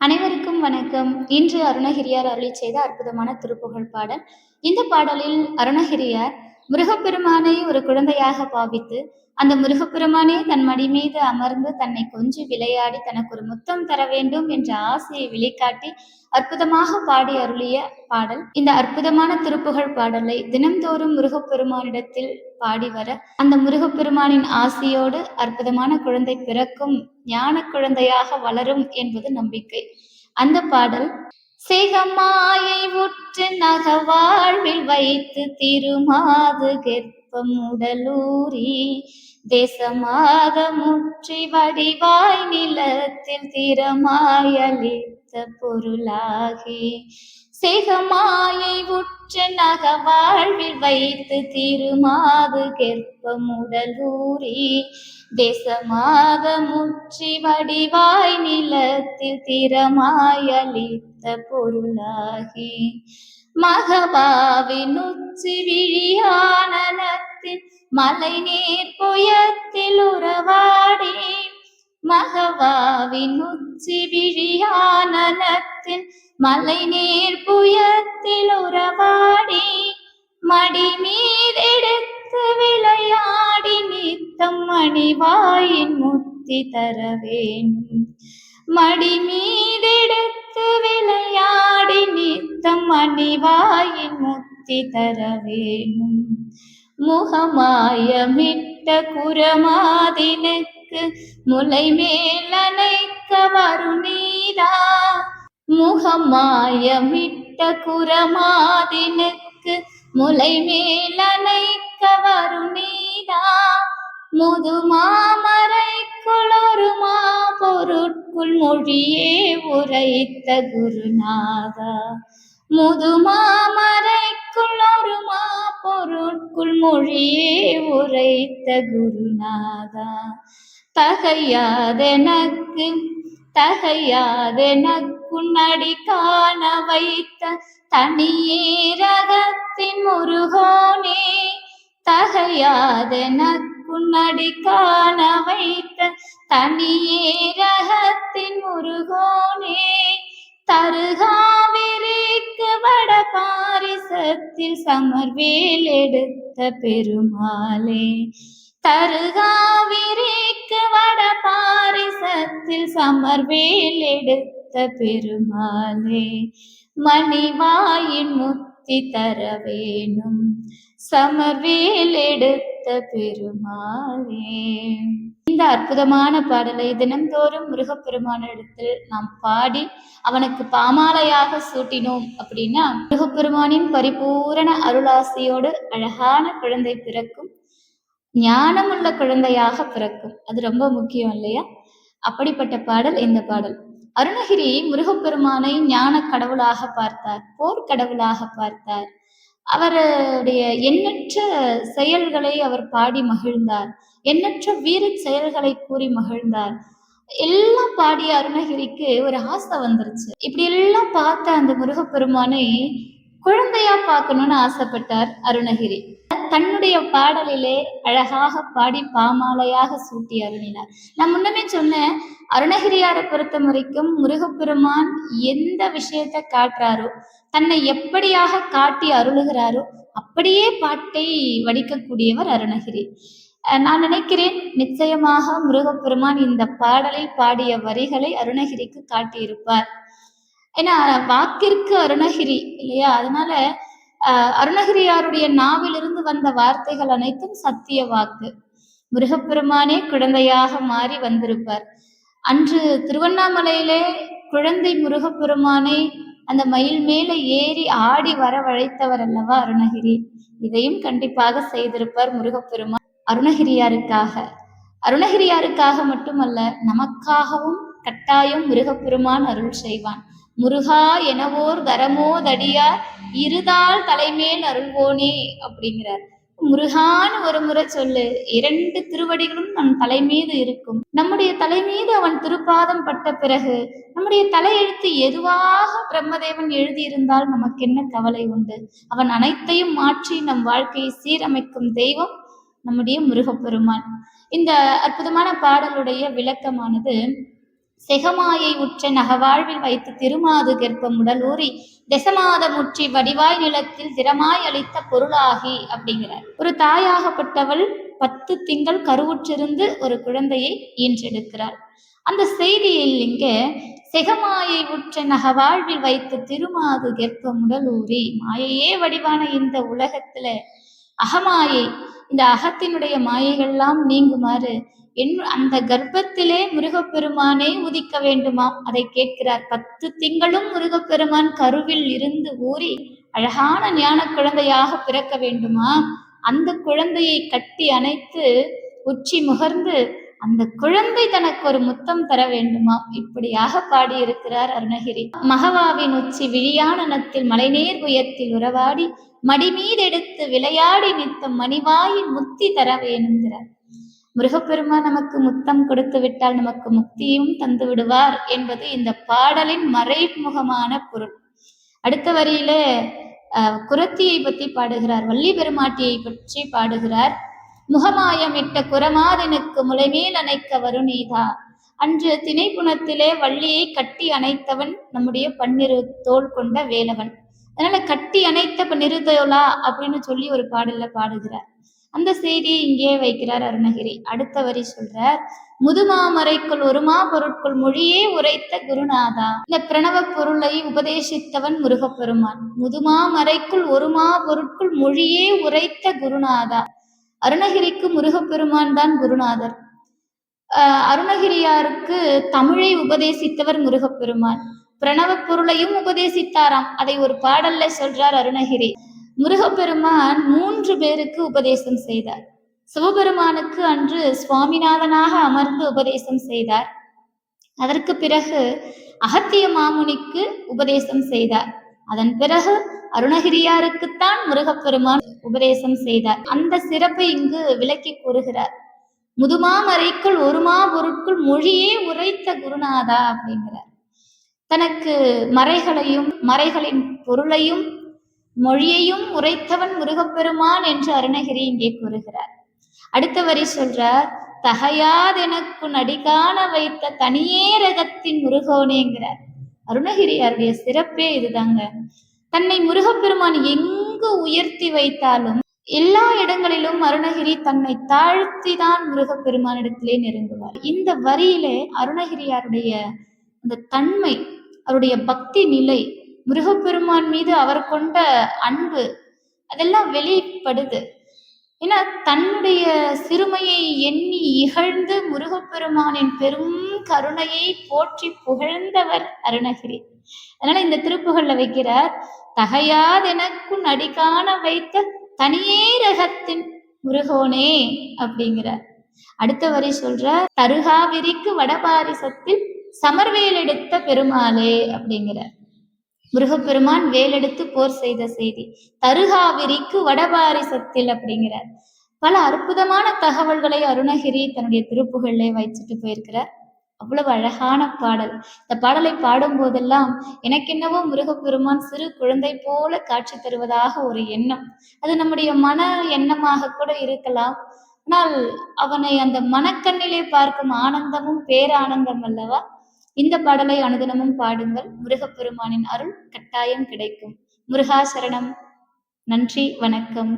அனைவருக்கும் வணக்கம். இன்று அருணகிரியார் அருளிச் செய்த அற்புதமான திருப்புகழ் பாடல். இந்த பாடலில் அருணகிரியார் முருகப்பெருமானை ஒரு குழந்தையாக பாவித்து, அந்த முருகப்பெருமானே தன் மடி மீது அமர்ந்து தன்னை கொஞ்சி விளையாடி தனக்கு ஒரு முத்தம் தர வேண்டும் என்ற ஆசையை வெளிக்காட்டி அற்புதமாக பாடி அருளிய பாடல். இந்த அற்புதமான திருப்புகழ் பாடலை தினம்தோறும் முருகப்பெருமானிடத்தில் பாடி வர அந்த முருகப்பெருமானின் ஆசியோடு அற்புதமான குழந்தை பிறக்கும், ஞான குழந்தையாக வளரும் என்பது நம்பிக்கை. அந்த பாடல்: சேகமாயை உற்று நகவாழ்வில் வைத்து திருமாது கெற்பம் உடலூரி தேசமாக முற்றி வடிவாய் நிலத்தில் திறமாயளித்த பொருளாகி சேகமாயை உற்று நகவாழ்வில் வைத்து திருமாது கெற்பம் உடலூரி தேசமாக முற்றி வடிவாய் நிலத்தில் திறமாயளித்த பொருளாகி மகபாவின் உச்சி விழியானனத்தின் மலை நீர் புயத்தில் உறவாடி மகவாவின் உச்சி விழியானனத்தின் மலை நீர் புயத்தில் உறவாடி மடி மீதெடுத்து விளையாடி நித்தம் மணிவாயின் முத்தி தர வேண்டும். மடி மீதெடுத்து விளையாடி நித்தம் மணிவாயின் முத்தி தர வேண்டும். முகமாயமிட்ட குரமாதினுக்கு முலை மேல் அணைக்க வருநீரா முகமாயமிட்ட குரமாதினுக்கு முலை மேல் அணைக்க வருநீரா முதுமாமரைக்குள் ஒரு பொருட்குள் மொழியே உரைத்த குருநாதா முதுமாமரைக்குள் ஒரு பொருட்குள் மொழியே உரைத்த குருநாதா தகையாதெனக்குன்னடி காண வைத்த தனியேரகத்தின் முருகோனே தகையாதெனக்குன்னடி காண வைத்த தனியேரகத்தின் முருகோனே தருகாவிரிக்கு வட பாரிசத்தில் சமர்வேல் எடுத்த பெருமாளே தருகாவிரிக்கு வட பாரிசத்தில் சமர்வேல் எடுத்த பெருமாளே மணிவாயின் முத்தி தர வேணும் சமர்வேல் எடுத்த பெருமாளே. இந்த அற்புதமான பாடலை தினந்தோறும் முருகப்பெருமானிடத்தில் நாம் பாடி அவனுக்கு பாமாலையாக சூட்டினோம் அப்படின்னா முருகப்பெருமானின் பரிபூரண அருளாசியோடு அழகான குழந்தை பிறக்கும், ஞானமுள்ள குழந்தையாக பிறக்கும். அது ரொம்ப முக்கியம் இல்லையா? அப்படிப்பட்ட பாடல் இந்த பாடல். அருணகிரி முருகப்பெருமானை ஞான கடவுளாக பார்த்தார், போர்க்கடவுளாக பார்த்தார். அவருடைய எண்ணற்ற செயல்களை அவர் பாடி மகிழ்ந்தார், எண்ணற்ற வீர செயல்களை கூறி மகிழ்ந்தார். எல்லாம் பாடிய அருணகிரிக்கு ஒரு ஆசை வந்துருச்சு. இப்படி எல்லாம் பார்த்த அந்த முருகப்பெருமானை குழந்தையா பார்க்கணும்னு ஆசைப்பட்டார் அருணகிரி. தன்னுடைய பாடலிலே அழகாக பாடி பாமாலையாக சூட்டி அருளினார். நான் முன்னமே சொன்னேன், அருணகிரியாரை பொறுத்த வரைக்கும் முருகப்பெருமான் எந்த விஷயத்தை காட்டுறாரோ, தன்னை எப்படியாக காட்டி அருளுகிறாரோ அப்படியே பாட்டை வடிக்கக்கூடியவர் அருணகிரி. நான் நினைக்கிறேன் நிச்சயமாக முருகப்பெருமான் இந்த பாடலில் பாடிய வரிகளை அருணகிரிக்கு காட்டியிருப்பார். ஏன்னா வாக்கிற்கு அருணகிரி இல்லையா? அதனால அருணகிரியாருடைய நாவிலிருந்து வந்த வார்த்தைகள் அனைத்தும் சத்திய வாக்கு. முருகப்பெருமானே குழந்தையாக மாறி வந்திருப்பார். அன்று திருவண்ணாமலையிலே குழந்தை முருகப்பெருமானை அந்த மயில் மேல ஏறி ஆடி வரவழைத்தவர் அல்லவா அருணகிரி. இதையும் கண்டிப்பாக செய்திருப்பார் முருகப்பெருமான் அருணகிரியாருக்காக மட்டுமல்ல, நமக்காகவும் கட்டாயம் முருகப்பெருமான் அருள் செய்வான். முருகா எனவோர் தரமோதடியார் இருதாள் தலைமேல் அருள்வோனே அப்படிங்கிறார். முருகான்னு ஒரு முறை சொல்லு, 2 திருவடிகளும் நம் தலைமீது இருக்கும். நம்முடைய தலைமீது அவன் திருப்பாதம் பட்ட பிறகு நம்முடைய தலையெழுத்து எதுவாக பிரம்மதேவன் எழுதியிருந்தால் நமக்கு என்ன கவலை உண்டு? அவன் அனைத்தையும் மாற்றி நம் வாழ்க்கையை சீரமைக்கும் தெய்வம் நம்முடைய முருகப்பெருமான். இந்த அற்புதமான பாடலுடைய விளக்கமானது செகமாயை உற்ற நகவாழ்வில் வைத்து திருமாது கர்ப்பம் உடலூறி தெசமாத முற்றி வடிவாய் நிலத்தில் திறமாய் அளித்த பொருளாகி அப்படிங்கிறார். ஒரு தாயாகப்பட்டவள் 10 திங்கள் கருவுற்றிருந்து ஒரு குழந்தையை ஈன்றெடுக்கிறாள். அந்த செய்தியில் இங்க செகமாயை உற்ற நகவாழ்வில் வைத்த திருமாது கர்ப்பம் உடலூறி, மாயையே வடிவான இந்த உலகத்துல அகமாயை, இந்த அகத்தினுடைய மாயைகள்லாம் நீங்குமாறு அந்த கர்ப்பத்திலே முருகப்பெருமானே உதிக்க வேண்டுமாம். அதை கேட்கிறார். 10 திங்களும் முருகப்பெருமான் கருவில் இருந்து ஊறி அழகான ஞான குழந்தையாக பிறக்க வேண்டுமா. அந்த குழந்தையை கட்டி அணைத்து உச்சி முகர்ந்து அந்த குழந்தை தனக்கு ஒரு முத்தம் தர வேண்டுமா. இப்படியாக பாடியிருக்கிறார் அருணகிரி. மகவாவின் உச்சி விழியானத்தில் மலைநேர் புயத்தில் உறவாடி மடிமீதெடுத்து விளையாடி நித்தம் மணிவாயில் முத்தி தர வேணுங்கிறார். முருகப்பெருமான் நமக்கு முத்தம் கொடுத்து விட்டால் நமக்கு முக்தியும் தந்து விடுவார் என்பது இந்த பாடலின் மறைமுகமான பொருள். அடுத்த வரியில குரத்தியை பற்றி பாடுகிறார். வள்ளி பெருமாட்டியை பற்றி பாடுகிறார். முகமாயமிட்ட குரமாதனுக்கு முளைமேல் அணைக்க வருணீதா. அன்று திணைப்புணத்திலே வள்ளியை கட்டி அணைத்தவன் நம்முடைய பன்னிரு தோள் கொண்ட வேலவன். அதனால கட்டி அணைத்த பன்னிருதோளா அப்படின்னு சொல்லி ஒரு பாடல்ல பாடுகிறார். அந்த செய்தியை இங்கே வைக்கிறார் அருணகிரி. அடுத்த வரி சொல்றார். முதுமாமறைக்குள் ஒருமா பொருட்குள் மொழியே உரைத்த குருநாதா. இந்த பிரணவ பொருளை உபதேசித்தவன் முருகப்பெருமான். முதுமாமறைக்குள் ஒருமா பொருட்குள் மொழியே உரைத்த குருநாதா. அருணகிரிக்கு முருகப்பெருமான் தான் குருநாதர். அருணகிரியாருக்கு தமிழை உபதேசித்தவர் முருகப்பெருமான். பிரணவ பொருளையும் உபதேசித்தாராம். அதை ஒரு பாடல்ல சொல்றார் அருணகிரி. முருகப்பெருமான் 3 பேருக்கு உபதேசம் செய்தார். சிவபெருமானுக்கு அன்று சுவாமிநாதனாக அமர்ந்து உபதேசம் செய்தார். அதற்கு பிறகு அகத்திய மாமுனிக்கு உபதேசம் செய்தார். அதன் பிறகு அருணகிரியாருக்குத்தான் முருகப்பெருமான் உபதேசம் செய்தார். அந்த சிறப்பை இங்கு விளக்கி கூறுகிறார். முதுமாமறைக்குள் ஒருமா பொருட்குள் மொழியே உரைத்த குருநாதா அப்படிங்கிறார். தனக்கு மறைகளையும் மறைகளின் பொருளையும் மொழியையும் உரைத்தவன் முருகப்பெருமான் என்று அருணகிரி இங்கே கூறுகிறார். அடுத்த வரி சொல்றார். தகையாதெனக்கு நடிகாண வைத்த தனியே ரகத்தின் முருகோனேங்கிறார். அருணகிரியாருடைய சிறப்பே இதுதாங்க. தன்னை முருகப்பெருமான் எங்கு உயர்த்தி வைத்தாலும் எல்லா இடங்களிலும் அருணகிரி தன்னை தாழ்த்திதான் முருகப்பெருமானிடத்திலே நெருங்குவார். இந்த வரியிலே அருணகிரியாருடைய அந்த தன்மை, அவருடைய பக்தி நிலை, முருகப்பெருமான் மீது அவர் கொண்ட அன்பு அதெல்லாம் வெளிப்படுது. ஏன்னா தன்னுடைய சிறுமையை எண்ணி இகழ்ந்து முருகப்பெருமானின் பெரும் கருணையை போற்றி புகழ்ந்தவர் அருணகிரி. அதனால இந்த திருப்புகள்ல வைக்கிறார். தகையாதெனக்கு நடிகாண வைத்த தனியே ரகத்தின் முருகோனே அப்படிங்கிறார். அடுத்த வரி சொல்ற. தருகாவிரிக்கு வடபாரிசத்தில் சமர்வேல் எடுத்த பெருமாளே அப்படிங்கிறார். முருகப்பெருமான் வேலெடுத்து போர் செய்த செய்தி. தருகாவிரிக்கு வடபாரிசத்தில் அப்படிங்கிறார். பல அற்புதமான தகவல்களை அருணகிரி தன்னுடைய திருப்புகள்ல வைச்சுட்டு போயிருக்கிறார். அவ்வளவு அழகான பாடல். இந்த பாடலை பாடும் போதெல்லாம் எனக்கு என்னவோ முருகப்பெருமான் சிறு குழந்தை போல காட்சி தருவதாக ஒரு எண்ணம். அது நம்முடைய மன எண்ணமாக கூட இருக்கலாம். ஆனால் அவனை அந்த மனக்கண்ணிலே பார்க்கும் ஆனந்தமும் பேரானந்தம் அல்லவா. இந்த பாடலை அனுதினமும் பாடுங்கள். முருகப்பெருமானின் அருள் கட்டாயம் கிடைக்கும். முருகா சரணம். நன்றி, வணக்கம்.